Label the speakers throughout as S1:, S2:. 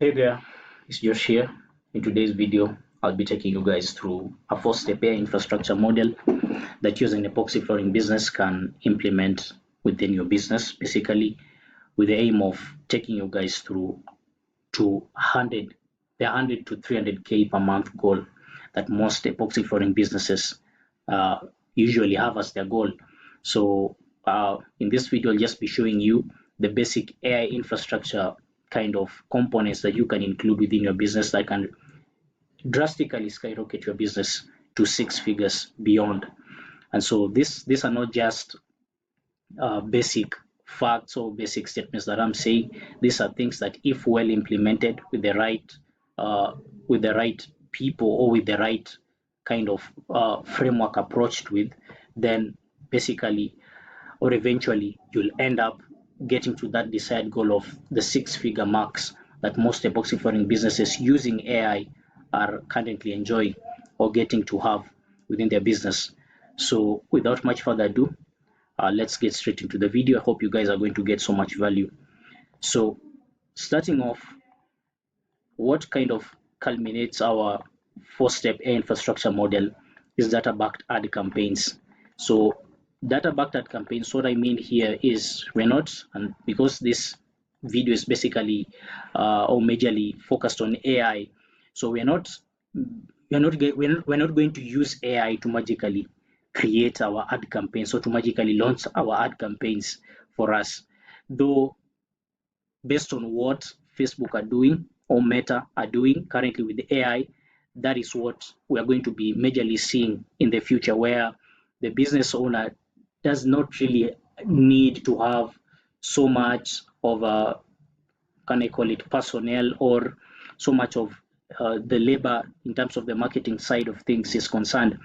S1: Hey there, it's Josh here. In today's video, I'll be taking you guys through a 4-step AI infrastructure model that you as an epoxy flooring business can implement within your business, basically with the aim of taking you guys through to 100 to 300K per month goal that most epoxy flooring businesses usually have as their goal. So in this video, I'll just be showing you the basic AI infrastructure kind of components that you can include within your business that can drastically skyrocket your business to 6 figures beyond. And so these are not just basic facts or basic statements that I'm saying. These are things that, if well implemented with the right people or with the right kind of framework approached with, then basically or eventually you'll end up getting to that desired goal of the 6-figure marks that most epoxy flooring businesses using AI are currently enjoying or getting to have within their business. So without much further ado, let's get straight into the video. I hope you guys are going to get so much value. So starting off, what kind of culminates our 4-step AI infrastructure model is data-backed ad campaigns. So data-backed ad campaigns, what I mean here is we're not, and because this video is basically or majorly focused on AI, so we're not going to use AI to magically create our ad campaigns or to magically launch our ad campaigns for us. Though based on what Facebook are doing or Meta are doing currently with the AI, that is what we are going to be majorly seeing in the future, where the business owner does not really need to have so much of a, can I call it, personnel, or so much of the labor in terms of the marketing side of things is concerned.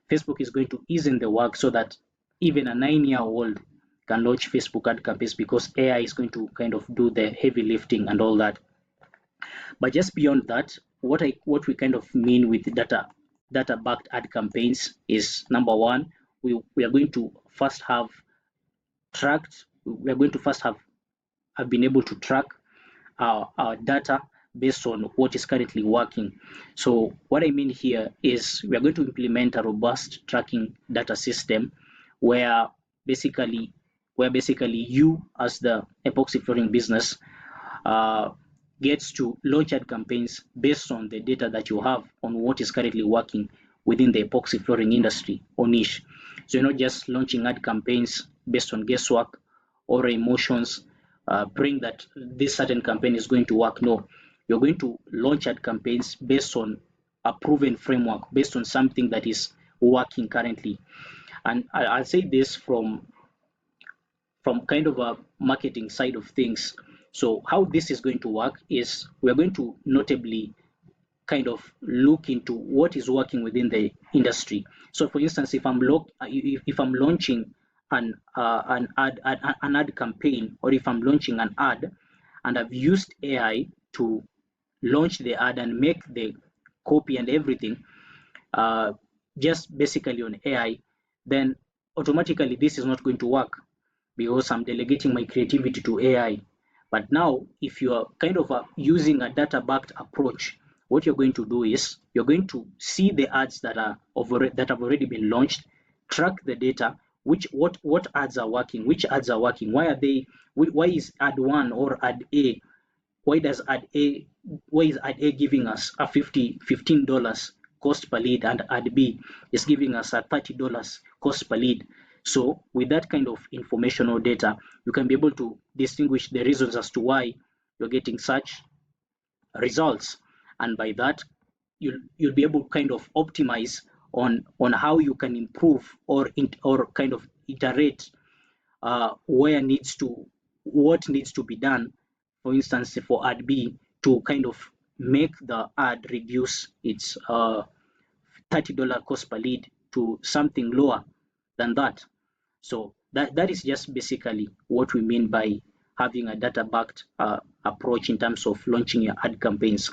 S1: Facebook is going to ease in the work so that even a 9-year-old can launch Facebook ad campaigns, because AI is going to kind of do the heavy lifting and all that. But just beyond that, what we kind of mean with data-backed ad campaigns is, number one, we are going to first have been able to track our data based on what is currently working. So what I mean here is we are going to implement a robust tracking data system where basically you as the epoxy flooring business gets to launch ad campaigns based on the data that you have on what is currently working within the epoxy flooring industry or niche. So you're not just launching ad campaigns based on guesswork or emotions, praying that this certain campaign is going to work. No, you're going to launch ad campaigns based on a proven framework, based on something that is working currently. And I'll say this from kind of a marketing side of things. So how this is going to work is we're going to notably kind of look into what is working within the industry. So for instance, if I'm launching an ad campaign, or if I'm launching an ad and I've used AI to launch the ad and make the copy and everything just basically on AI, then automatically this is not going to work because I'm delegating my creativity to AI. But now, if you are kind of using a data-backed approach, what you're going to do is you're going to see the ads that have already been launched, track the data, what ads are working, which ads are working, why is ad 1 or ad A, why is ad A giving us a $15 cost per lead, and ad B is giving us a $30 cost per lead. So with that kind of information or data, you can be able to distinguish the reasons as to why you're getting such results, and by that you'll be able to kind of optimize on how you can improve or kind of iterate what needs to be done. For instance, for ad B, to kind of make the ad reduce its $30 cost per lead to something lower than that. So that is just basically what we mean by having a data-backed approach in terms of launching your ad campaigns.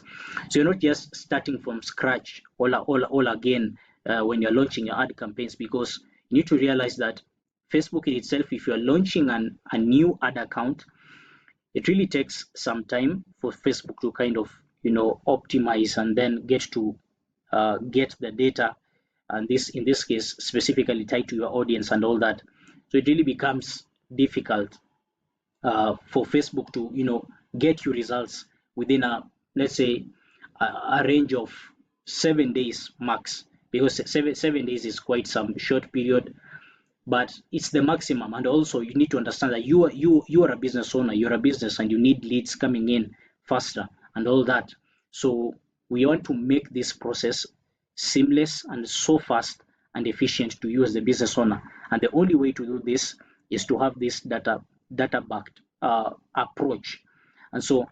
S1: So you're not just starting from scratch all again when you're launching your ad campaigns, because you need to realize that Facebook in itself, if you're launching a new ad account, it really takes some time for Facebook to kind of optimize and then get the data, and this in this case specifically tied to your audience and all that. So it really becomes difficult for Facebook to get you results within let's say a range of 7 days max, because seven days is quite some short period, but it's the maximum. And also you need to understand that you are a business owner, you're a business, and you need leads coming in faster and all that. So we want to make this process seamless and so fast and efficient to you as the business owner, and the only way to do this is to have this data backed approach. And so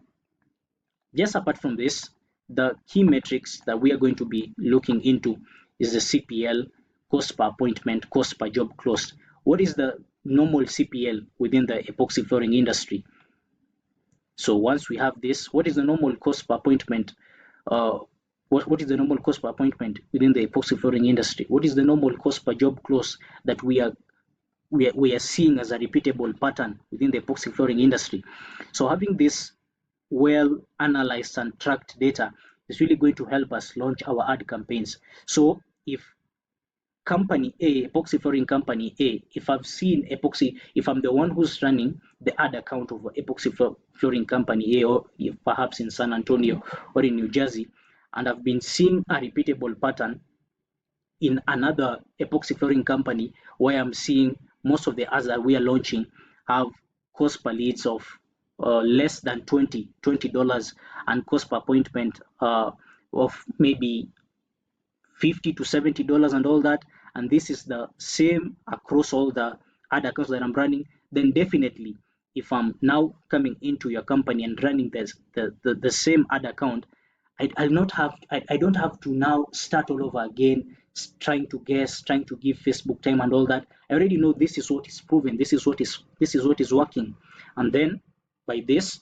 S1: just apart from this, the key metrics that we are going to be looking into is the CPL, cost per appointment, cost per job closed. What is the normal CPL within the epoxy flooring industry? So once we have this, what is the normal cost per appointment? What is the normal cost per appointment within the epoxy flooring industry? What is the normal cost per job close that we are seeing as a repeatable pattern within the epoxy flooring industry? So having this well analyzed and tracked data is really going to help us launch our ad campaigns. So if company A, epoxy flooring company A, if I'm the one who's running the ad account of epoxy flooring company A, or perhaps in San Antonio or in New Jersey, and I've been seeing a repeatable pattern in another epoxy flooring company where I'm seeing most of the ads that we are launching have cost per leads of less than $20 and cost per appointment of maybe $50 to $70 and all that, and this is the same across all the ad accounts that I'm running, then definitely if I'm now coming into your company and running the same ad account, I don't have to now start all over again, trying to guess, trying to give Facebook time and all that. I already know this is what is proven, this is what is working. And then by this,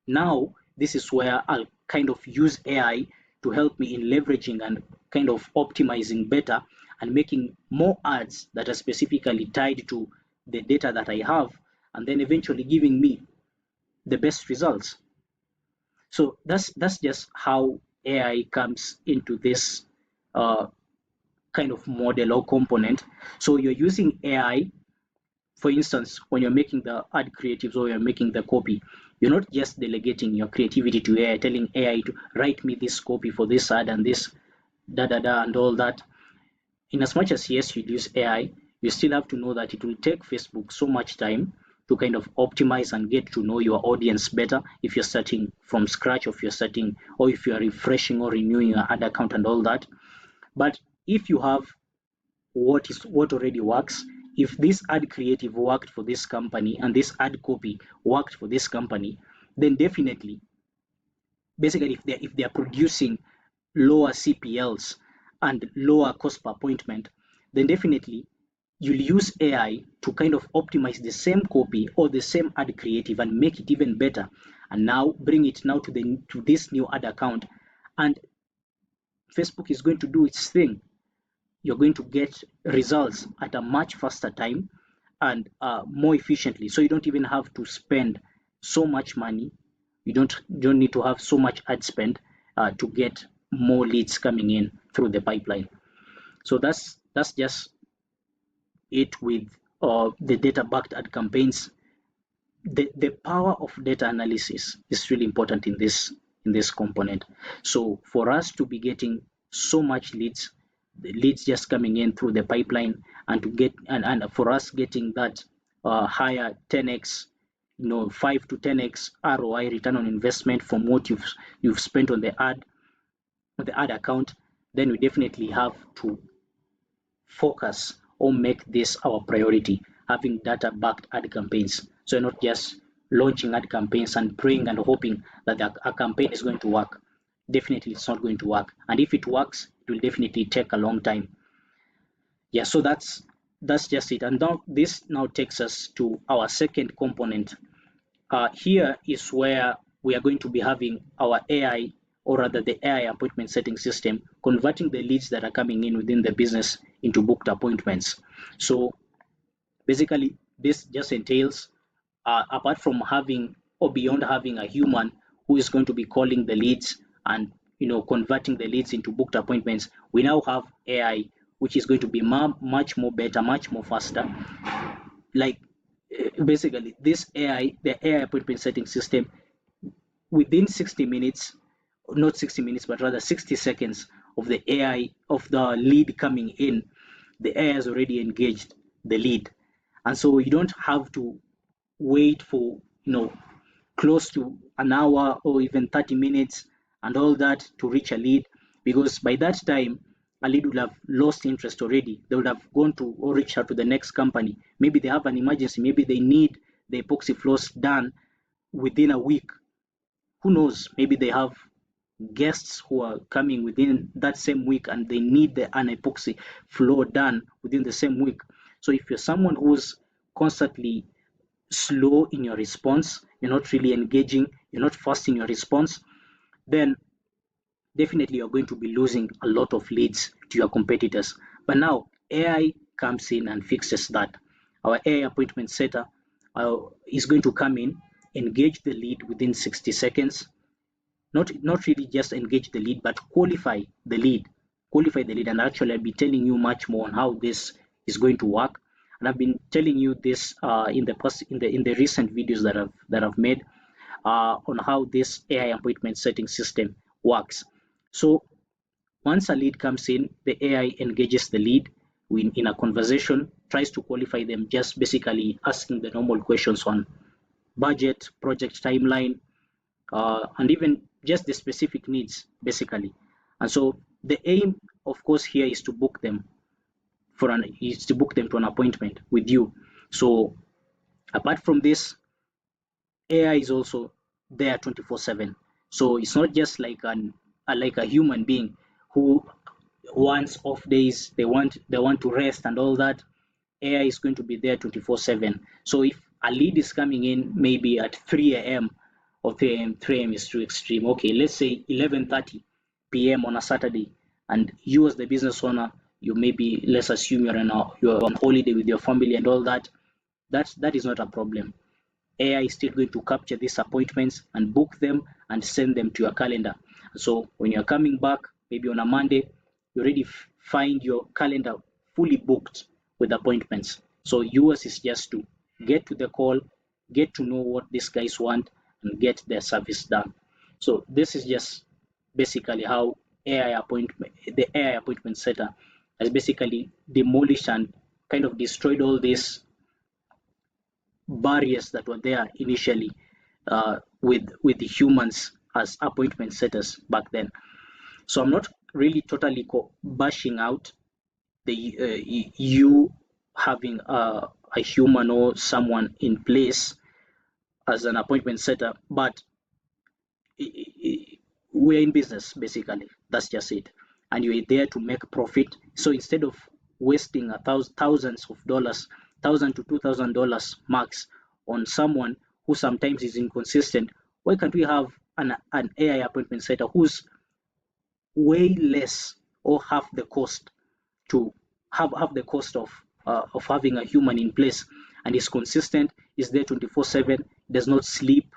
S1: now this is where I'll kind of use AI to help me in leveraging and kind of optimizing better and making more ads that are specifically tied to the data that I have, and then eventually giving me the best results. So that's just how AI comes into this kind of model or component. So you're using AI, for instance, when you're making the ad creatives or you're making the copy, you're not just delegating your creativity to AI, telling AI to write me this copy for this ad and this and all that. In as much as yes, you use AI, you still have to know that it will take Facebook so much time to kind of optimize and get to know your audience better if you're starting from scratch, or if you're refreshing or renewing your ad account and all that. But if you have what already works, if this ad creative worked for this company and this ad copy worked for this company, then definitely, basically, if they're producing lower CPLs and lower cost per appointment, then definitely you'll use AI to kind of optimize the same copy or the same ad creative and make it even better, and now bring it now to this new ad account, and Facebook is going to do its thing. You're going to get results at a much faster time and more efficiently. So you don't even have to spend so much money. You don't need to have so much ad spend to get more leads coming in through the pipeline. So that's just it with the data-backed ad campaigns. The power of data analysis is really important in this component. So for us to be getting so much leads, the leads just coming in through the pipeline, and to get and for us getting that higher 10x, 5 to 10x ROI, return on investment, from what you've spent on the ad account, then we definitely have to focus or make this our priority, having data backed ad campaigns. So you're not just launching ad campaigns and praying and hoping that a campaign is going to work. Definitely it's not going to work, and if it works, it will definitely take a long time. Yeah, so that's just it. And now this takes us to our second component. Here is where we are going to be having our AI, or rather the AI appointment setting system, converting the leads that are coming in within the business into booked appointments. So basically this just entails, apart from having or beyond having a human who is going to be calling the leads and converting the leads into booked appointments. We now have AI, which is going to be much more better, much more faster. Like basically this AI, the AI appointment setting system, within 60 minutes, not 60 minutes, but rather 60 seconds of the AI of the lead coming in, the AI has already engaged the lead. And so you don't have to wait for close to an hour or even 30 minutes and all that to reach a lead, because by that time a lead would have lost interest already. They would have gone to or reached out to the next company. Maybe they have an emergency, maybe they need the epoxy floors done within a week. Who knows, maybe they have guests who are coming within that same week and they need an epoxy floor done within the same week. So if you're someone who's constantly slow in your response, you're not really engaging, you're not fast in your response, then definitely you're going to be losing a lot of leads to your competitors. But now AI comes in and fixes that. Our AI appointment setter is going to come in, engage the lead within 60 seconds, not really just engage the lead, but qualify the lead. And actually I'll be telling you much more on how this is going to work. And I've been telling you this in the recent videos that I've made on how this AI appointment setting system works. So once a lead comes in, the AI engages the lead in a conversation, tries to qualify them, just basically asking the normal questions on budget, project timeline, and even just the specific needs, basically. And so the aim, of course, here is to book them to an appointment with you. So apart from this, AI is also there 24/7. So it's not just like a human being who wants off days, they want to rest and all that. AI is going to be there 24/7. So if a lead is coming in maybe at 3 a.m. or 3 a.m. is too extreme. Okay, let's say 11:30 p.m. on a Saturday, and you as the business owner, let's assume you're on holiday with your family and all that. That is not a problem. AI is still going to capture these appointments and book them and send them to your calendar. So when you're coming back, maybe on a Monday, you already find your calendar fully booked with appointments. So yours is just to get to the call, get to know what these guys want, and get their service done. So this is just basically how the AI appointment setter has basically demolished and kind of destroyed all these barriers that were there initially with the humans as appointment setters back then. So I'm not really totally bashing out you having a human or someone in place as an appointment setter, but we're in business, basically. That's just it. And you're there to make profit. So instead of wasting thousands of dollars, $1,000 to $2,000 max on someone who sometimes is inconsistent, why can't we have an AI appointment setter who's way less or half the cost to have the cost of having a human in place, and is consistent, is there 24/7, does not sleep,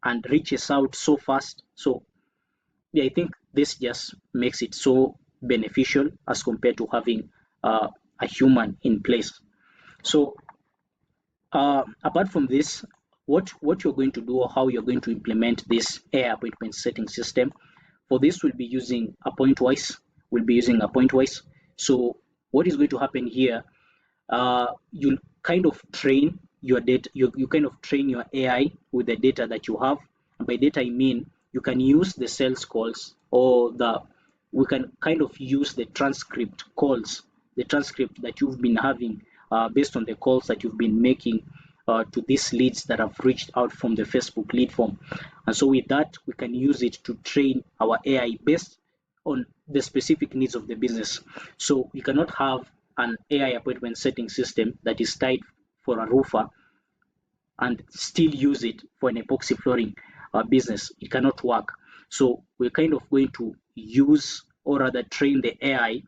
S1: and reaches out so fast. So yeah, I think this just makes it so beneficial as compared to having a human in place. So apart from this, what you're going to do or how you're going to implement this AI appointment setting system, for this we'll be using Appointwise. So what is going to happen here, you'll kind of train your data, you kind of train your AI with the data that you have. And by data I mean you can use the sales calls, or we can kind of use the transcript that you've been having based on the calls that you've been making to these leads that have reached out from the Facebook lead form. And so with that, we can use it to train our AI based on the specific needs of the business. So we cannot have an AI appointment setting system that is tied for a roofer and still use it for an epoxy flooring business. It cannot work. So we're kind of going to use, or rather train the AI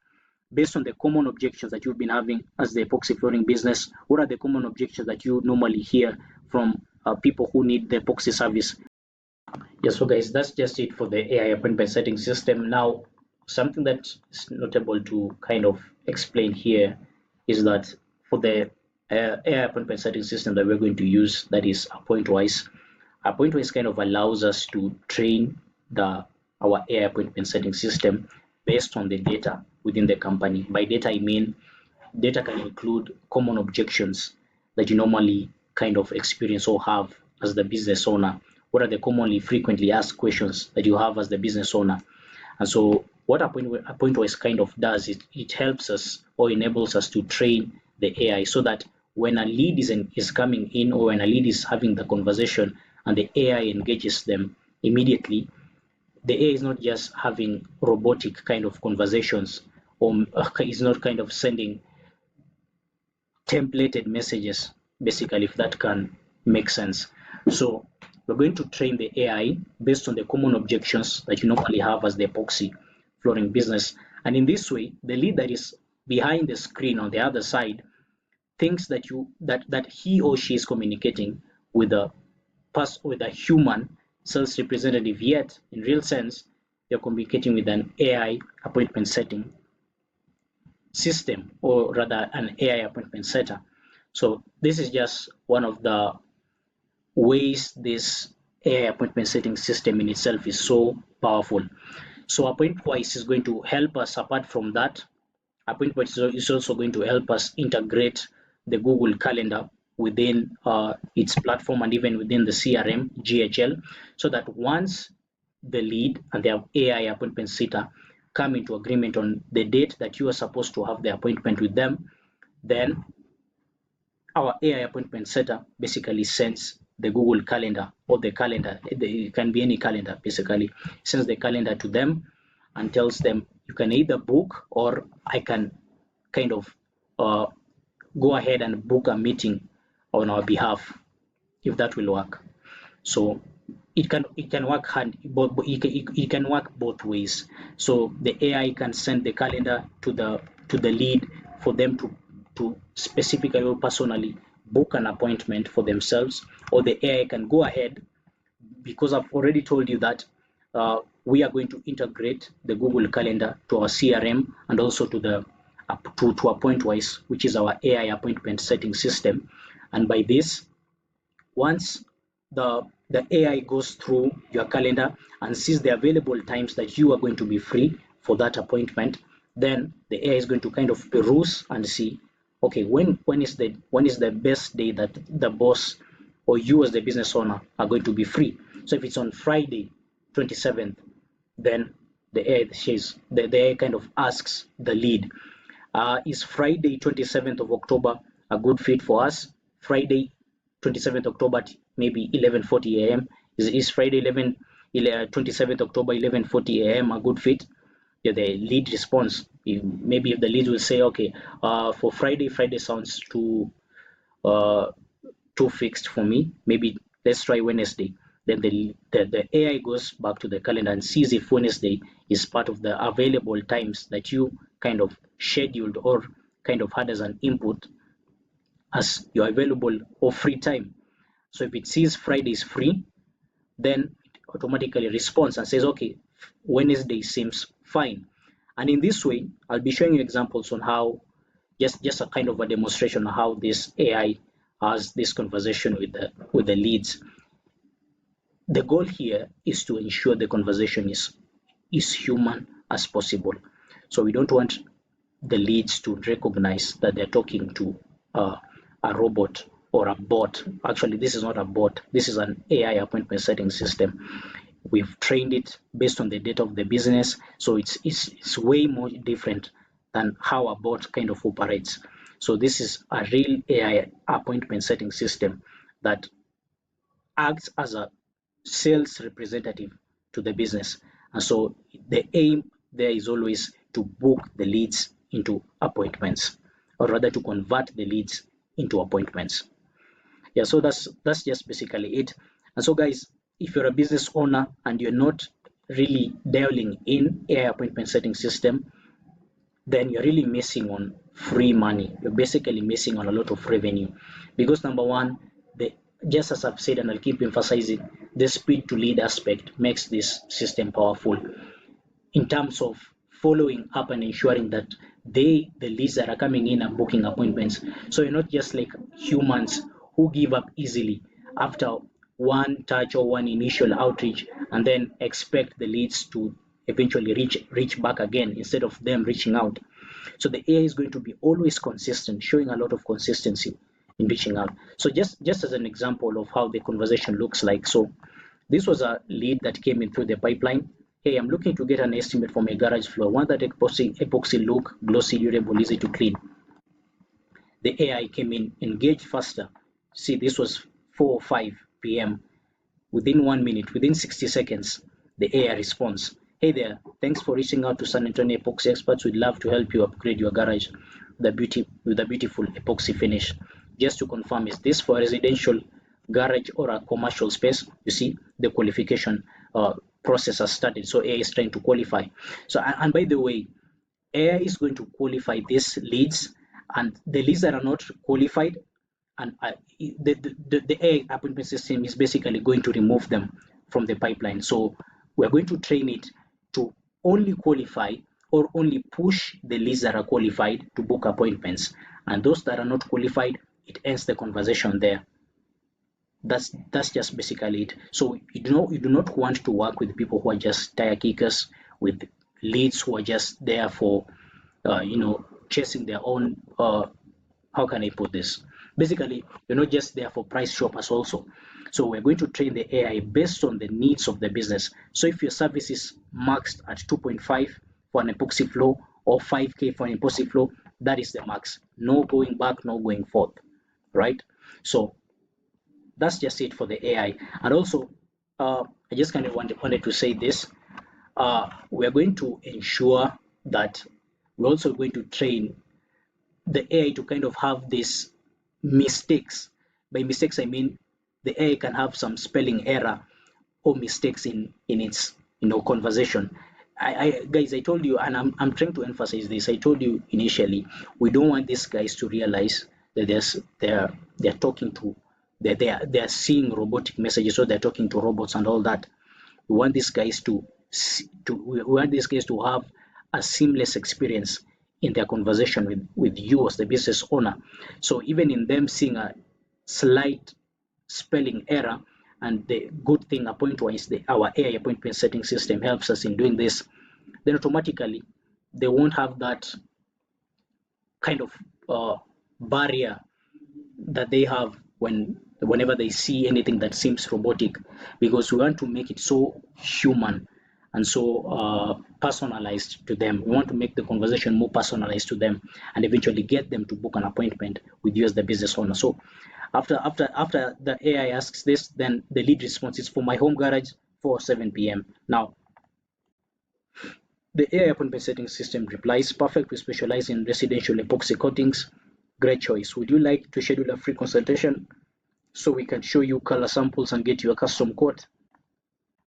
S1: based on the common objections that you've been having as the epoxy flooring business. What are the common objections that you normally hear from people who need the epoxy service. Yeah, so guys, that's just it for the AI appointment setting system. Now, something that is notable to kind of explain here is that for the AI appointment setting system that we're going to use, that is Appointwise kind of allows us to train our AI appointment setting system based on the data within the company. By data, I mean data can include common objections that you normally kind of experience or have as the business owner. What are the commonly frequently asked questions that you have as the business owner? And so what Appointwise kind of does is it helps us or enables us to train the AI so that when a lead is coming in, or when a lead is having the conversation and the AI engages them immediately, the AI is not just having robotic kind of conversations, or is not kind of sending templated messages, basically, if that can make sense. So we're going to train the AI based on the common objections that you normally have as the epoxy flooring business. And in this way, the lead that is behind the screen on the other side thinks that he or she is communicating with a human sales representative, yet in real sense they're communicating with an AI appointment setting system, or rather an AI appointment setter. So this is just one of the ways this AI appointment setting system in itself is so powerful. So Appointwise is going to help us. Apart from that, Appointwise is also going to help us integrate the Google Calendar within its platform and even within the CRM GHL, so that once the lead and the AI appointment setter come into agreement on the date that you are supposed to have the appointment with them, then our AI appointment setter basically sends the Google Calendar, or the calendar, it can be any calendar, basically sends the calendar to them and tells them you can either book, or I can kind of go ahead and book a meeting on our behalf, if that will work. So it can work it can work both ways. So the AI can send the calendar to the lead for them to specifically or personally book an appointment for themselves, or the AI can go ahead, because I've already told you that we are going to integrate the Google Calendar to our CRM and also to Appointwise, which is our AI appointment setting system. And by this, once the AI goes through your calendar and sees the available times that you are going to be free for that appointment, then the AI is going to kind of peruse and see, okay, when is the best day that the boss or you as the business owner are going to be free. So if it's on Friday 27th, then the AI kind of asks the lead, is Friday 27th of October a good fit for us? Friday 27th October at maybe 11:40 a.m. Is Friday 27th October 11:40 a.m. a good fit? Yeah, the lead response. Maybe if the lead will say, okay, for Friday sounds too fixed for me. Maybe let's try Wednesday. Then the AI goes back to the calendar and sees if Wednesday is part of the available times that you kind of scheduled or kind of had as an input as your available or free time. So if it sees Friday is free, then it automatically responds and says, okay, Wednesday seems fine. And in this way, I'll be showing you examples on how, just a kind of a demonstration of how this AI has this conversation with the leads. The goal here is to ensure the conversation is human as possible. So we don't want the leads to recognize that they're talking to a robot or a bot. Actually, this is not a bot. This is an AI appointment setting system. We've trained it based on the data of the business, so it's way more different than how a bot kind of operates. So this is a real AI appointment setting system that acts as a sales representative to the business. And so the aim there is always to book the leads into appointments, or rather to convert the leads into appointments. Yeah, so that's just basically it. And so guys, if you're a business owner and you're not really delving in AI appointment setting system, then you're really missing on free money. You're basically missing on a lot of revenue, because number one, the just as I've said, and I'll keep emphasizing, the speed to lead aspect makes this system powerful in terms of following up and ensuring that the leads that are coming in are booking appointments. So you're not just like humans who give up easily after one touch or one initial outreach and then expect the leads to eventually reach back again instead of them reaching out. So the AI is going to be always consistent, showing a lot of consistency in reaching out. So just as an example of how the conversation looks like. So this was a lead that came in through the pipeline. Hey, I'm looking to get an estimate for my garage floor. Want that epoxy look, glossy, durable, easy to clean. The AI came in, engaged faster. See, this was 4 or 5 p.m. Within 1 minute, within 60 seconds, the AI responds. Hey there, thanks for reaching out to San Antonio Epoxy Experts. We'd love to help you upgrade your garage with a beautiful epoxy finish. Just to confirm, is this for a residential garage or a commercial space? You see, the qualification process has started. So AI is trying to qualify. So, and by the way, AI is going to qualify these leads, and the leads that are not qualified, and the AI appointment system is basically going to remove them from the pipeline. So we're going to train it to only qualify or only push the leads that are qualified to book appointments, and those that are not qualified, it ends the conversation there. That's just basically it. So you do not want to work with people who are just tire kickers, with leads who are just there for chasing their own how can I put this? Basically, you're not just there for price shoppers also. So we're going to train the AI based on the needs of the business. So if your service is maxed at 2.5 for an epoxy flow or 5K for an epoxy flow, that is the max. No going back, no going forth, right? So that's just it for the AI. And also, I just kind of wanted to say this. We're going to ensure that we're also going to train the AI to kind of have these mistakes. By mistakes, I mean the AI can have some spelling error or mistakes in its conversation. Guys, I told you, and I'm trying to emphasize this. I told you initially, we don't want these guys to realize that they're talking to they're seeing robotic messages, so they're talking to robots and all that. We want these guys we want these guys to have a seamless experience in their conversation with you as the business owner. So even in them seeing a slight spelling error, and the good thing appoint-wise, our AI appointment setting system helps us in doing this, then automatically they won't have that kind of barrier that they have whenever they see anything that seems robotic, because we want to make it so human and so personalized to them. We want to make the conversation more personalized to them and eventually get them to book an appointment with you as the business owner. So after the AI asks this, then the lead response is for my home garage for 7 p.m. Now, the AI appointment setting system replies, perfect, we specialize in residential epoxy coatings. Great choice. Would you like to schedule a free consultation so we can show you color samples and get you a custom quote?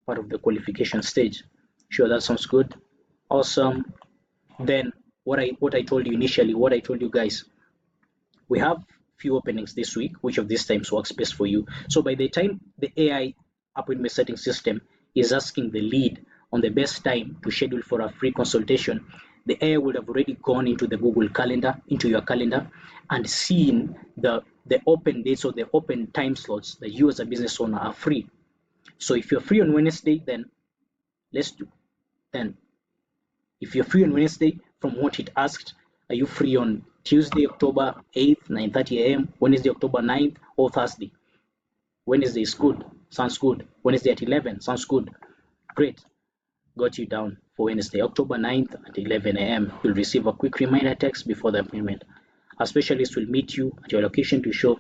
S1: Part of the qualification stage. Sure, that sounds good. Awesome. Then what I told you initially, what I told you guys, we have few openings this week. Which of these times works best for you? So by the time the AI appointment setting system is asking the lead on the best time to schedule for a free consultation, the AI would have already gone into the Google Calendar, into your calendar, and seen the open dates or the open time slots that you as a business owner are free. So if you're free on Wednesday, then let's do. Then if you're free on Wednesday, from what it asked, are you free on Tuesday, October 8th, 9:30 a.m., Wednesday, October 9th, or Thursday? Wednesday is good. Sounds good. Wednesday at 11. Sounds good. Great. Got you down for Wednesday, October 9th at 11 a.m. You'll receive a quick reminder text before the appointment. A specialist will meet you at your location to show.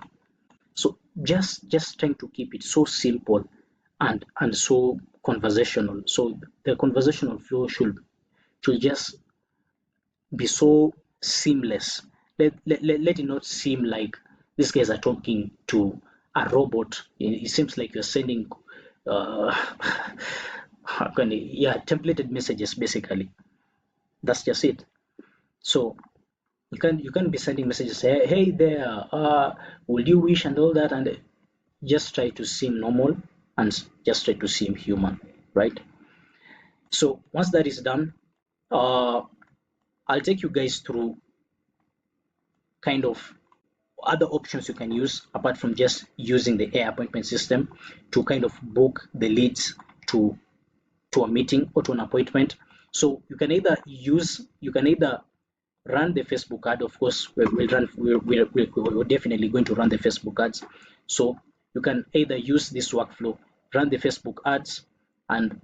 S1: So just trying to keep it so simple and so conversational. So the conversational flow should just be so seamless. Let it not seem like these guys are talking to a robot. It seems like you're sending templated messages basically. That's just it. So you can be sending messages, hey there, will you wish and all that, and just try to seem normal and just try to seem human, right? So once that is done, I'll take you guys through kind of other options you can use apart from just using the AI appointment system to kind of book the leads to a meeting or to an appointment. So you can either run the Facebook ad. Of course, we're definitely going to run the Facebook ads. So you can either use this workflow, run the Facebook ads, and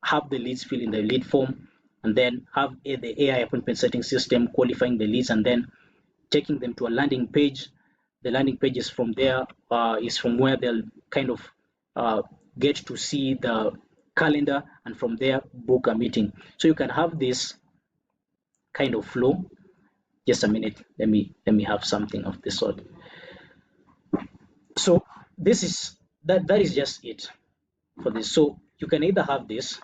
S1: have the leads fill in the lead form, and then have the AI appointment setting system qualifying the leads, and then taking them to a landing page. The landing page is from there, is from where they'll kind of get to see the calendar, and from there book a meeting. So you can have this kind of flow. Just a minute, let me have something of this sort. So this is that is just it for this. So you can either have this,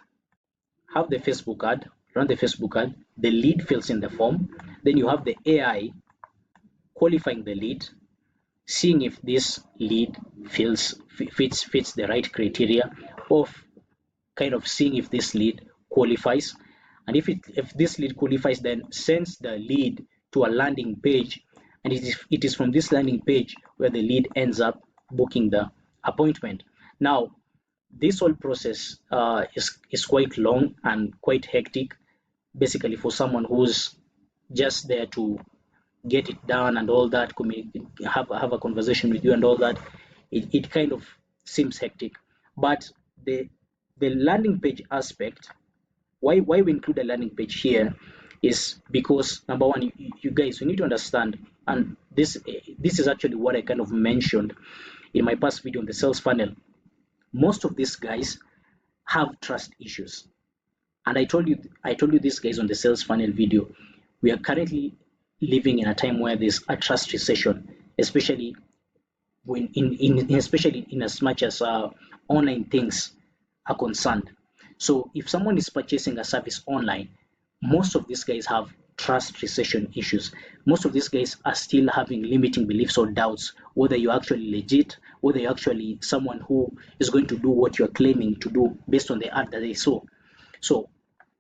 S1: have the Facebook ad, run the Facebook ad, the lead fills in the form, then you have the AI qualifying the lead, seeing if this lead fits the right criteria, of kind of seeing if this lead qualifies, and if this lead qualifies, then sends the lead to a landing page, and it is from this landing page where the lead ends up booking the appointment. Now this whole process is quite long and quite hectic, basically for someone who's just there to get it done and all that, have a conversation with you and all that. It kind of seems hectic, but the landing page aspect, why we include a landing page here, is because number one, you guys, you need to understand, and this is actually what I kind of mentioned in my past video on the sales funnel. Most of these guys have trust issues, and I told you this, guys, on the sales funnel video. We are currently living in a time where there's a trust recession, especially when especially in as much as online things are concerned. So if someone is purchasing a service online, most of these guys have trust recession issues. Most of these guys are still having limiting beliefs or doubts whether you're actually legit, whether you're actually someone who is going to do what you're claiming to do based on the ad that they saw. So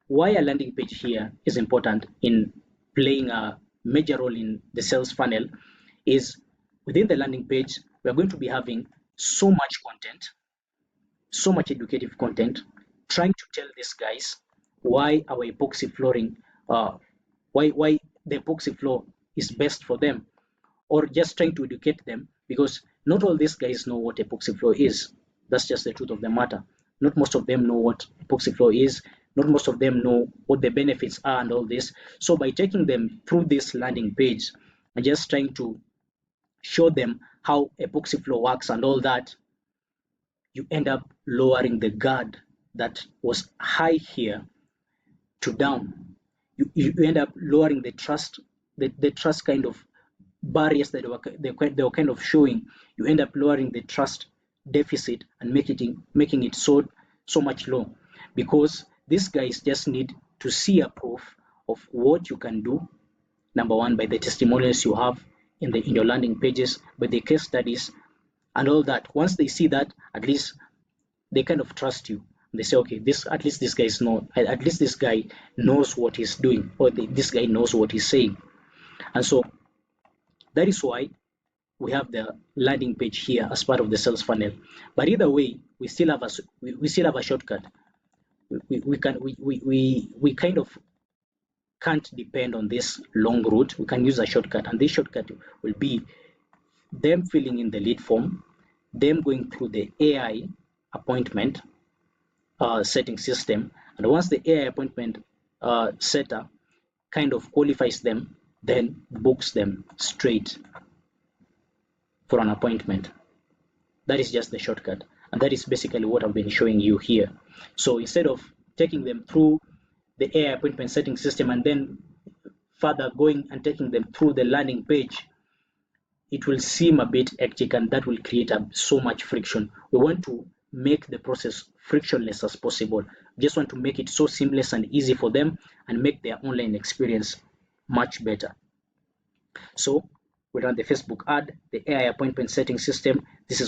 S1: why a landing page here is important in playing a major role in the sales funnel is, within the landing page, we're going to be having so much content, so much educative content, trying to tell these guys why our epoxy flooring, why the epoxy floor is best for them, or just trying to educate them, because not all these guys know what epoxy floor is. That's just the truth of the matter. Not most of them know what epoxy floor is. Not most of them know what the benefits are and all this. So by taking them through this landing page and just trying to show them how epoxy floor works and all that, you end up lowering the guard that was high here to down. You end up lowering the trust, the trust kind of barriers that they were kind of showing. You end up lowering the trust deficit and making it so much low, because these guys just need to see a proof of what you can do. Number one, by the testimonials you have in your landing pages, by the case studies and all that. Once they see that, at least they kind of trust you. They say, okay, at least this guy knows what he's doing, or this guy knows what he's saying. And so that is why we have the landing page here as part of the sales funnel. But either way, we still have a shortcut. We kind of can't depend on this long route. We can use a shortcut, and this shortcut will be them filling in the lead form, them going through the AI appointment setting system, and once the AI appointment setter kind of qualifies them, then books them straight for an appointment. That is just the shortcut, and that is basically what I've been showing you here. So instead of taking them through the AI appointment setting system and then further going and taking them through the landing page, it will seem a bit hectic, and that will create so much friction. We want to make the process frictionless as possible. We just want to make it so seamless and easy for them and make their online experience much better. So we run the Facebook ad, the AI appointment setting system. This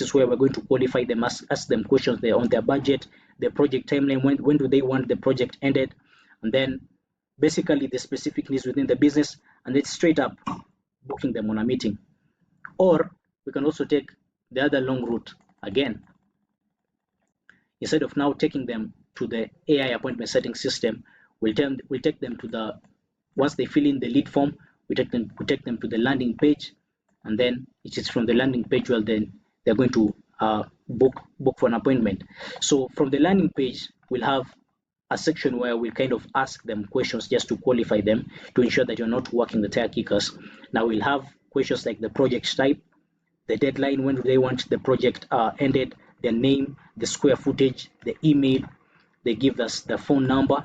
S1: is where we're going to qualify them, ask them questions on their budget, their project timeline, when do they want the project ended, and then basically the specific needs within the business, and then straight up booking them on a meeting. Or we can also take the other long route again. Instead of now taking them to the AI appointment setting system, we'll take them to the, once they fill in the lead form, we take them to the landing page, and then it is from the landing page, well, then they're going to book for an appointment. So from the landing page, we'll have a section where we kind of ask them questions just to qualify them, to ensure that you're not working the tire kickers. Now we'll have questions like the project type, the deadline, when do they want the project ended, their name, the square footage, the email, they give us the phone number,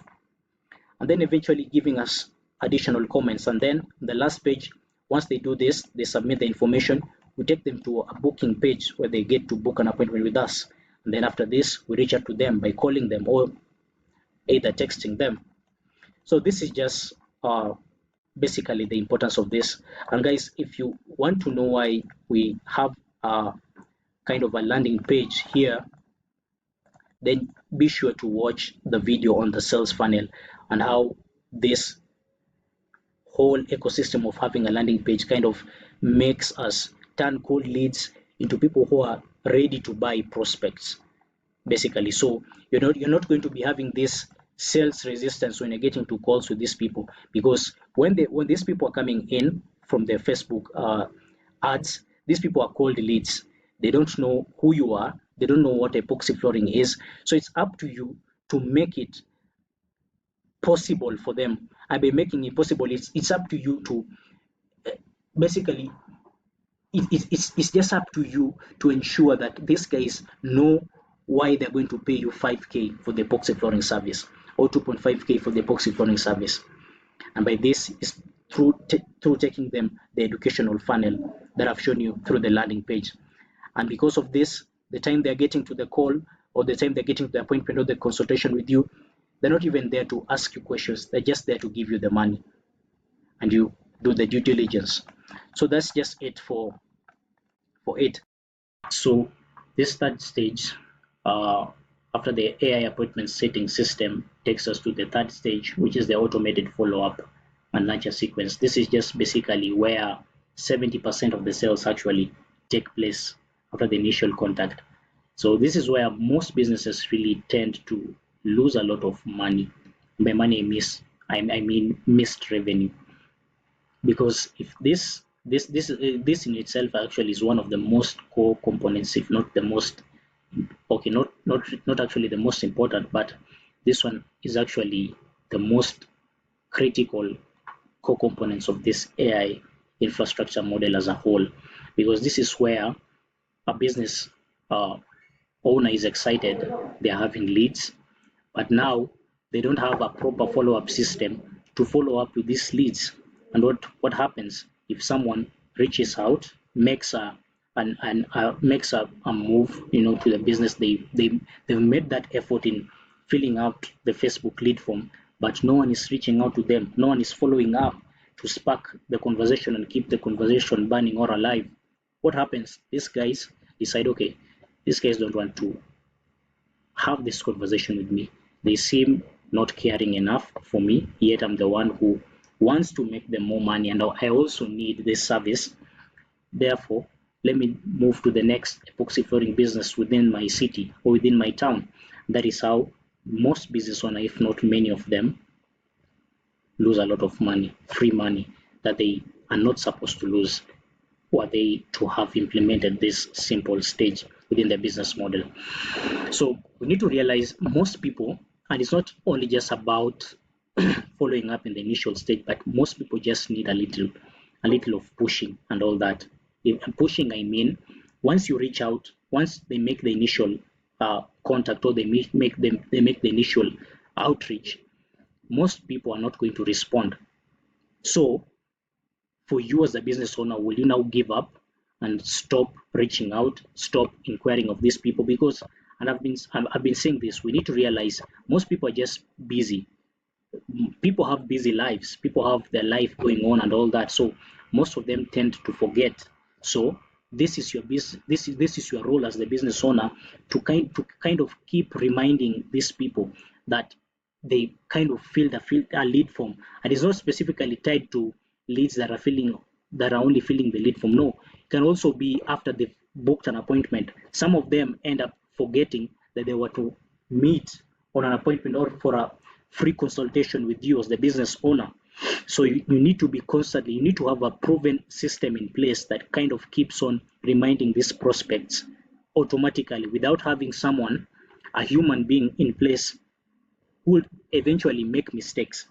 S1: and then eventually giving us additional comments. And then the last page, once they do this, they submit the information, we take them to a booking page where they get to book an appointment with us. And then after this, we reach out to them by calling them or either texting them. So this is just basically the importance of this. And guys, if you want to know why we have kind of a landing page here, then be sure to watch the video on the sales funnel and how this whole ecosystem of having a landing page kind of makes us turn cold leads into people who are ready to buy prospects, basically. So you're not going to be having this sales resistance when you're getting to calls with these people, because when these people are coming in from their Facebook ads, these people are cold leads. They don't know who you are, they don't know what epoxy flooring is. So it's up to you to make it possible for them. And by making it possible, it's up to you to basically it's just up to you to ensure that these guys know why they're going to pay you 5K for the epoxy flooring service or 2.5K for the epoxy flooring service. And by this is through taking them the educational funnel that I've shown you through the landing page. And because of this, the time they're getting to the call, or the time they're getting to the appointment or the consultation with you, they're not even there to ask you questions. They're just there to give you the money, and you do the due diligence. So that's just it for it. So this third stage, after the AI appointment setting system, takes us to the third stage, which is the automated follow-up and nurture sequence. This is just basically where 70% of the sales actually take place after the initial contact. So this is where most businesses really tend to lose a lot of money. By money, I mean missed revenue, because if this in itself actually is one of the most core components, if not the most, okay, not actually the most important, but this one is actually the most critical core components of this AI infrastructure model as a whole, because this is where a business owner is excited, they are having leads, but now they don't have a proper follow-up system to follow up with these leads. And what happens if someone reaches out, makes a move, to the business, they've made that effort in filling out the Facebook lead form, but no one is reaching out to them, no one is following up to spark the conversation and keep the conversation burning or alive. What happens? These guys decide, okay, these guys don't want to have this conversation with me. They seem not caring enough for me, yet I'm the one who wants to make them more money, and I also need this service. Therefore, let me move to the next epoxy flooring business within my city or within my town. That is how most business owners, if not many of them, lose a lot of money, free money that they are not supposed to lose, were they to have implemented this simple stage within the business model. So we need to realize most people, and it's not only just about following up in the initial stage, but most people just need a little of pushing and all that. Pushing, I mean, once you reach out, once they make the initial contact, or they make the initial outreach, most people are not going to respond. So for you as a business owner, will you now give up and stop reaching out, stop inquiring of these people? Because, and I've been saying this, we need to realize most people are just busy. People have busy lives, people have their life going on and all that. So most of them tend to forget. So this is your business. This is your role as the business owner to kind of keep reminding these people that they kind of fill a lead form, and it's not specifically tied to leads that are only filling the lead form. No, it can also be after they've booked an appointment. Some of them end up forgetting that they were to meet on an appointment or for a free consultation with you as the business owner. So you need to be constantly, you need to have a proven system in place that kind of keeps on reminding these prospects automatically without having someone, a human being in place, who will eventually make mistakes.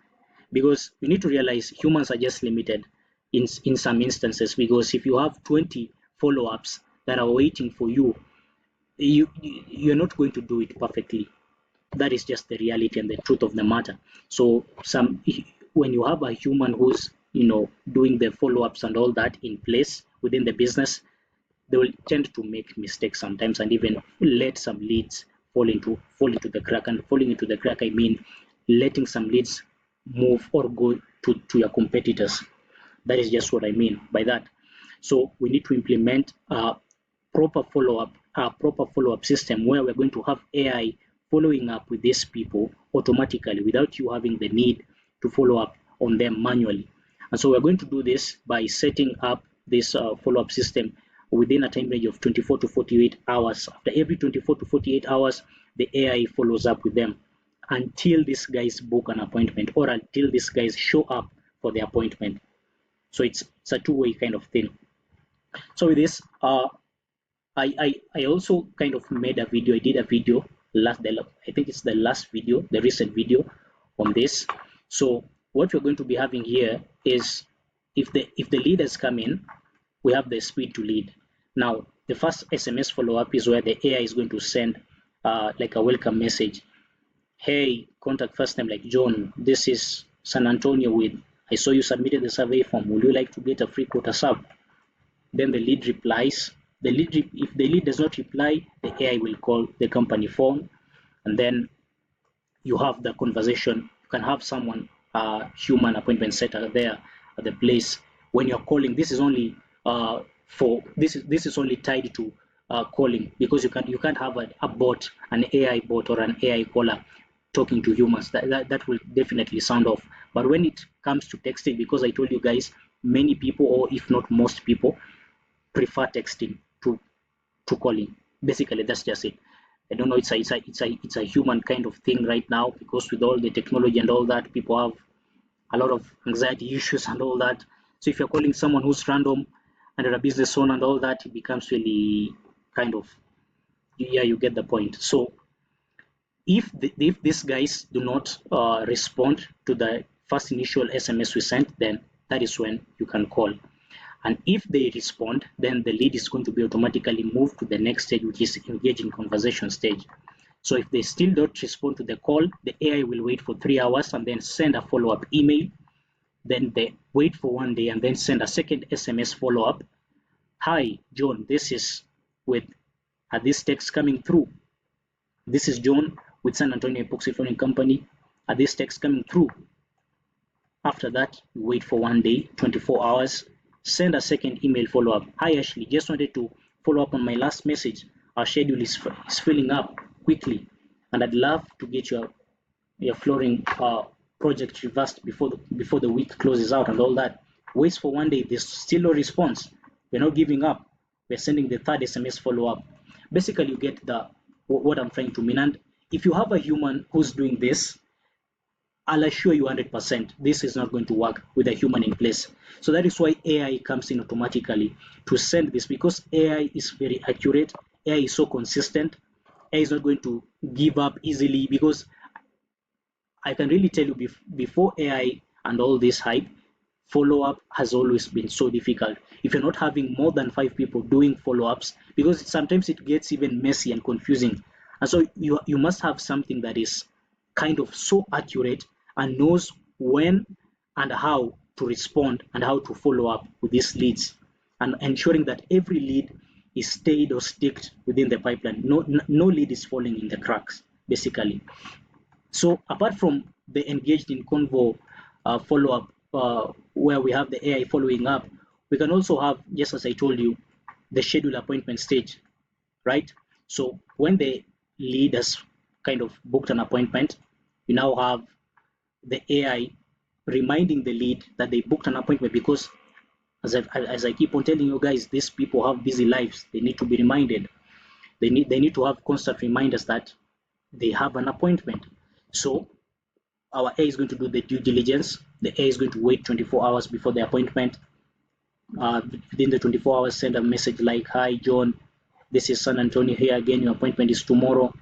S1: Because you need to realize humans are just limited in some instances, because if you have 20 follow-ups that are waiting for you, you're not going to do it perfectly. That is just the reality and the truth of the matter. So when you have a human who's doing the follow-ups and all that in place within the business, they will tend to make mistakes sometimes and even let some leads fall into the crack. And falling into the crack, I mean letting some leads move or go to your competitors. That is just what I mean by that. So we need to implement a proper follow-up system where we're going to have AI following up with these people automatically without you having the need to follow up on them manually. And so we're going to do this by setting up this follow-up system within a time range of 24 to 48 hours. After every 24 to 48 hours, the AI follows up with them until these guys book an appointment or until these guys show up for the appointment. So it's a two-way kind of thing. So with this, I also kind of made a video. I did a video I think it's the last video, the recent video on this. So what we're going to be having here is if the leaders come in, we have the speed to lead. Now the first SMS follow-up is where the AI is going to send like a welcome message. Hey, contact first name like John. This is San Antonio with. I saw you submitted the survey form. Would you like to get a free quota sub? Then the lead replies. If the lead does not reply, the AI will call the company phone, and then you have the conversation. You can have someone, human appointment setter there at the place when you're calling. This is only this is only tied to calling, because you can't have a bot, an AI bot or an AI caller talking to humans. That will definitely sound off. But when it comes to texting, because I told you guys, many people, or if not most people, prefer texting to calling. Basically, that's just it. I don't know. It's a human kind of thing right now, because with all the technology and all that, people have a lot of anxiety issues and all that. So if you're calling someone who's random under a business owner and all that, it becomes really kind of, yeah, you get the point. So if these guys do not respond to the first initial SMS we sent, then that is when you can call. And if they respond, then the lead is going to be automatically moved to the next stage, which is engaging conversation stage. So if they still don't respond to the call, the AI will wait for 3 hours and then send a follow-up email. Then they wait for 1 day and then send a second SMS follow-up. Hi, John, this is with this text coming through. This is John with San Antonio Epoxy Flooring Company. This text coming through. After that, you wait for 1 day, 24 hours. Send a second email follow-up. Hi Ashley, just wanted to follow up on my last message. Our schedule is filling up quickly, and I'd love to get your flooring project reversed before the week closes out and all that. Waits for 1 day, there's still no response. We're not giving up. We're sending the third SMS follow-up. Basically, you get what I'm trying to mean. And if you have a human who's doing this, I'll assure you 100% this is not going to work with a human in place. So that is why AI comes in automatically to send this, because AI is very accurate. AI is so consistent. AI is not going to give up easily, because I can really tell you before AI and all this hype, follow-up has always been so difficult. If you're not having more than 5 people doing follow-ups, because sometimes it gets even messy and confusing. And so you must have something that is kind of so accurate and knows when and how to respond and how to follow up with these leads, and ensuring that every lead is stayed or sticked within the pipeline. No lead is falling in the cracks, basically. So apart from the engaged in convo follow-up, where we have the AI following up, We can also have, just as I told you, the schedule appointment stage, right? So when the lead has kind of booked an appointment, you now have the AI reminding the lead that they booked an appointment, because as I keep on telling you guys, these people have busy lives. They need to be reminded. They need to have constant reminders that they have an appointment. So our A is going to do the due diligence. The A is going to wait 24 hours before the appointment. Within the 24 hours, send a message like, "Hi, John. This is San Antonio here again. Your appointment is tomorrow."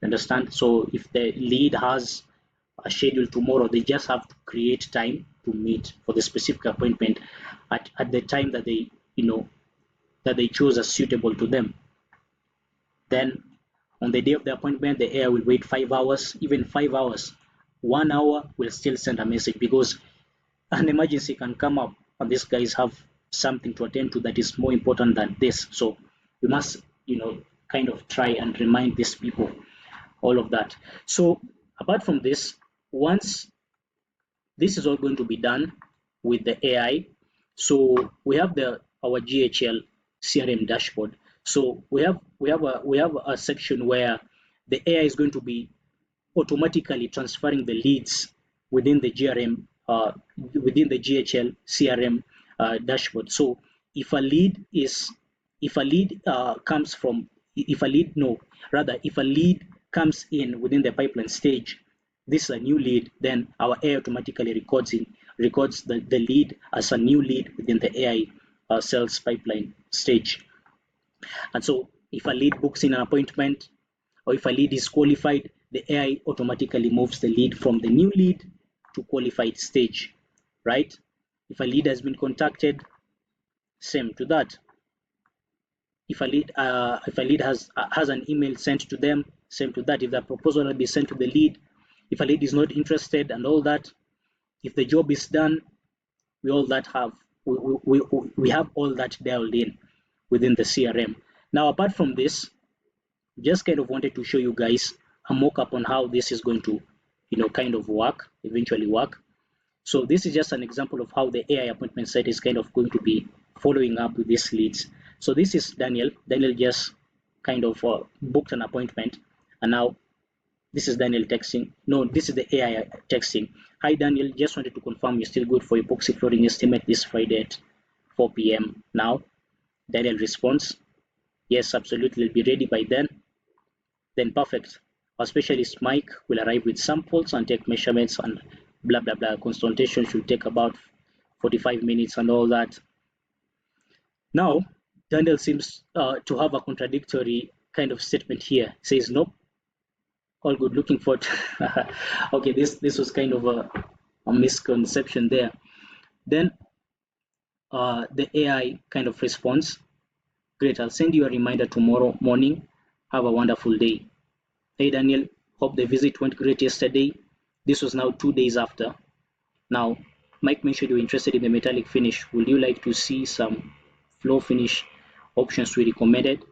S1: Understand? So if the lead has a schedule tomorrow, they just have to create time to meet for the specific appointment at the time that they, that they choose as suitable to them. Then on the day of the appointment, the AI will wait 5 hours, even 5 hours. 1 hour will still send a message, because an emergency can come up and these guys have something to attend to that is more important than this. So we must, kind of try and remind these people all of that. So apart from this, once this is all going to be done with the AI, so we have our GHL CRM dashboard. So we have a section where the AI is going to be automatically transferring the leads within the GHL CRM dashboard. So if a lead is if a lead comes from if a lead no rather if a lead comes in within the pipeline stage, this is a new lead, then our AI automatically records the lead as a new lead within the AI sales pipeline stage. And so if a lead books in an appointment, or if a lead is qualified, the AI automatically moves the lead from the new lead to qualified stage, right? If a lead has been contacted, same to that. If a lead has an email sent to them, same to that. If the proposal will be sent to the lead, if a lead is not interested and all that, if the job is done, we have all that dialed in within the CRM. Now, apart from this, just kind of wanted to show you guys a mock-up on how this is going to, kind of eventually work. So this is just an example of how the AI appointment site is kind of going to be following up with these leads. So this is Daniel. Daniel just kind of booked an appointment, and now this is Daniel texting. No, this is the AI texting. "Hi Daniel, just wanted to confirm you're still good for epoxy flooring estimate this Friday at 4 p.m. now." Daniel responds, "Yes, absolutely, I'll be ready by then." Then perfect. Our specialist Mike will arrive with samples and take measurements and blah blah blah. Consultation should take about 45 minutes and all that. Now, Daniel seems to have a contradictory kind of statement here. He says, "Nope, all good, looking forward." Okay, this was kind of a misconception there. Then the AI kind of responds, "Great, I'll send you a reminder tomorrow morning. Have a wonderful day. Hey Daniel, hope the visit went great yesterday." This was now 2 days after. Now, Mike mentioned you're interested in the metallic finish. Would you like to see some flow finish options we recommended?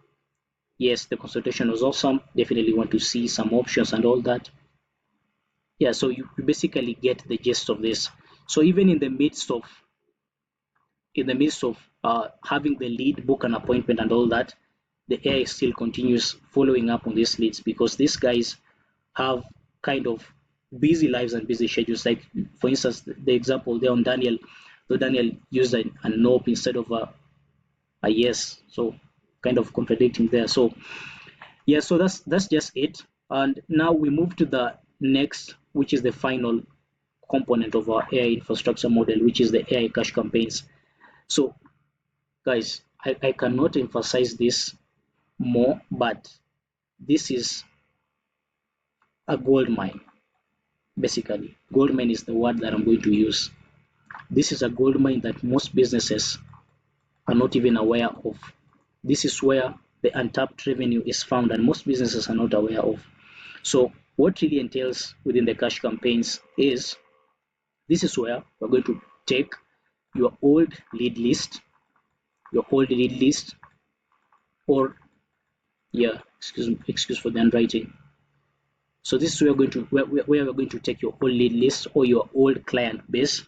S1: Yes, the consultation was awesome. Definitely want to see some options and all that. Yeah, so you basically get the gist of this. So even in the midst of having the lead book an appointment and all that, the AI still continues following up on these leads, because these guys have kind of busy lives and busy schedules. Like, for instance, the example there on Daniel, so Daniel used a nope instead of a yes, so kind of contradicting there. So yeah, so that's just it. And now we move to the next, which is the final component of our AI infrastructure model, which is the AI cash campaigns. So guys, I cannot emphasize this more, but this is a gold mine. Basically, gold mine is the word that I'm going to use. This is a gold mine that most businesses are not even aware of. This is where the untapped revenue is found, and most businesses are not aware of. So what really entails within the cash campaigns is, this is where we're going to take your old lead list, or yeah, excuse for the handwriting. So this is where we're going to take your old lead list or your old client base,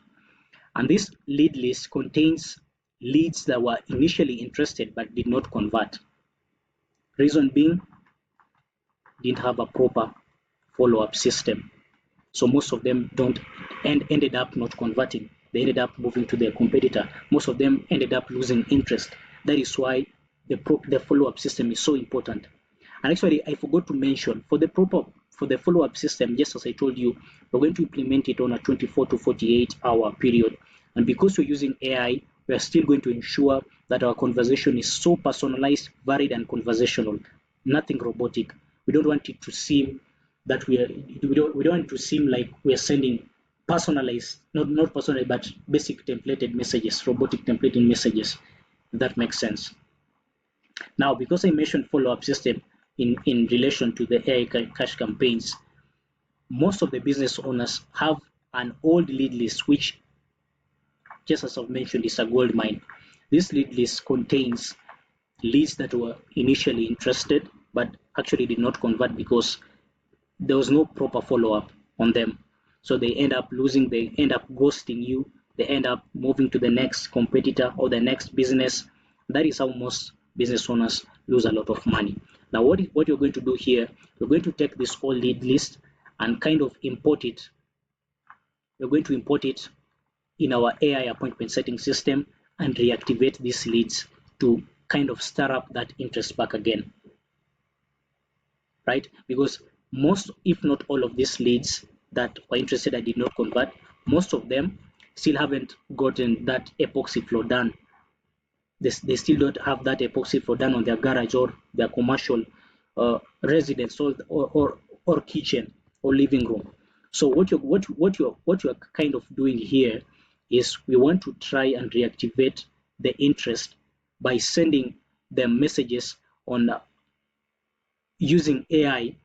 S1: and this lead list contains leads that were initially interested but did not convert. Reason being, didn't have a proper follow-up system. So most of them don't ended up not converting. They ended up moving to their competitor. Most of them ended up losing interest. That is why the follow-up system is so important. And actually, I forgot to mention for the follow-up system, just as I told you, we're going to implement it on a 24 to 48 hour period. And because we're using AI, we are still going to ensure that our conversation is so personalized, varied, and conversational, nothing robotic. We don't want it to seem that we don't want it to seem like we are sending personalized, not personalized, but basic templated messages, robotic templating messages. If that makes sense. Now, because I mentioned follow-up system in relation to the AI cash campaigns, most of the business owners have an old lead list, which, just as I've mentioned, is a gold mine. This lead list contains leads that were initially interested but actually did not convert because there was no proper follow-up on them. So they end up losing, they end up ghosting you, they end up moving to the next competitor or the next business. That is how most business owners lose a lot of money. Now, what you're going to do here, you're going to take this whole lead list and kind of import it. We're going to import it in our AI appointment setting system and reactivate these leads to kind of stir up that interest back again, right? Because most, if not all of these leads that were interested and did not convert, most of them still haven't gotten that epoxy floor done. They still don't have that epoxy floor done on their garage or their commercial residence or kitchen or living room. So what you're kind of doing here is we want to try and reactivate the interest by sending them messages on using AI,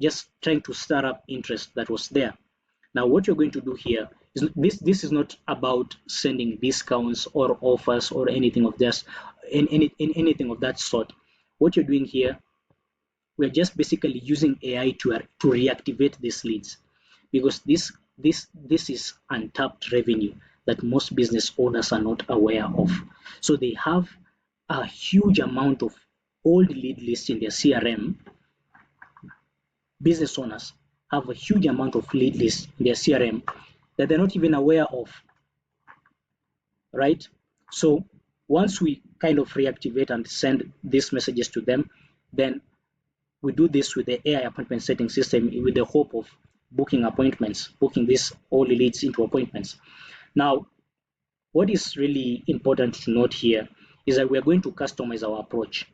S1: just trying to stir up interest that was there. Now, what you're going to do here is this is not about sending discounts or offers or anything of this, anything of that sort. What you're doing here, we're just basically using AI to reactivate these leads, because this is untapped revenue that most business owners are not aware of. So they have a huge amount of old lead lists in their CRM. Business owners have a huge amount of lead lists in their CRM that they're not even aware of, right? So once we kind of reactivate and send these messages to them, then we do this with the AI appointment setting system with the hope of booking appointments, booking these all leads into appointments. Now, what is really important to note here is that we are going to customize our approach.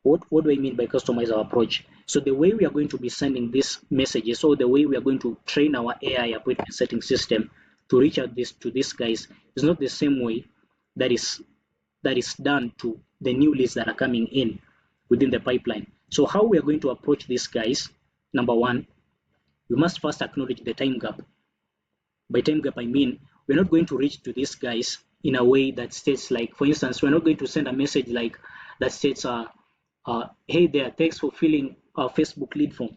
S1: What do I mean by customize our approach? So the way we are going to be sending these messages, or the way we are going to train our AI appointment setting system to reach out to these guys is not the same way that is done to the new leads that are coming in within the pipeline. So how we are going to approach these guys, number one, we must first acknowledge the time gap. By time gap, I mean we're not going to reach to these guys in a way that states, like, for instance, we're not going to send a message like that states, hey there, thanks for filling our Facebook lead form.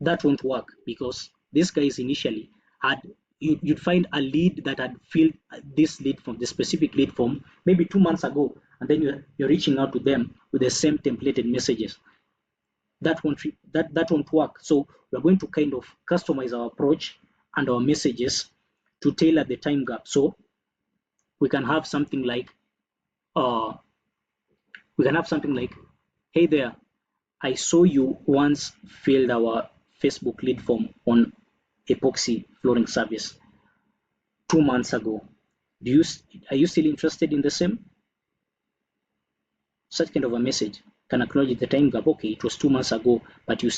S1: That won't work, because these guys initially had, you'd find a lead that had filled this lead form, the specific lead form, maybe 2 months ago, and then you're reaching out to them with the same templated messages. That won't work. So we're going to kind of customize our approach and our messages to tailor the time gap. So we can have something like, hey there, I saw you once filled our Facebook lead form on Epoxy flooring service 2 months ago. Are you still interested in the same? Such kind of a message can acknowledge the time gap. Okay, it was 2 months ago, but you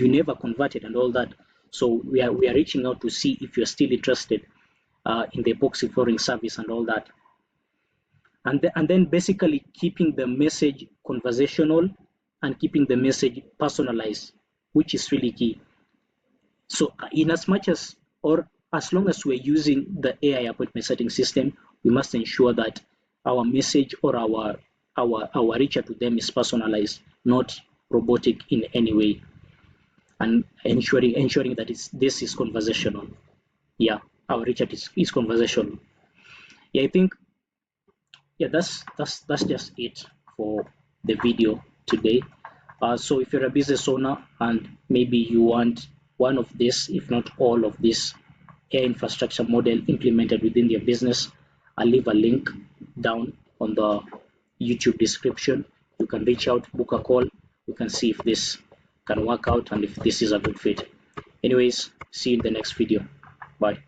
S1: never converted and all that. So we are reaching out to see if you're still interested in the epoxy flooring service and all that. And then basically keeping the message conversational and keeping the message personalized, which is really key. So in as much as, or as long as we're using the AI appointment setting system, we must ensure that our message or our reach out to them is personalized, not robotic in any way, and ensuring that this is conversational. Yeah, our reach out is conversational. Yeah, I think yeah, that's just it for the video today. So if you're a business owner and maybe you want one of this, if not all of this air infrastructure model implemented within your business, I'll leave a link down on the YouTube description. You can reach out, book a call. We can see if this can work out and if this is a good fit. Anyways, see you in the next video. Bye.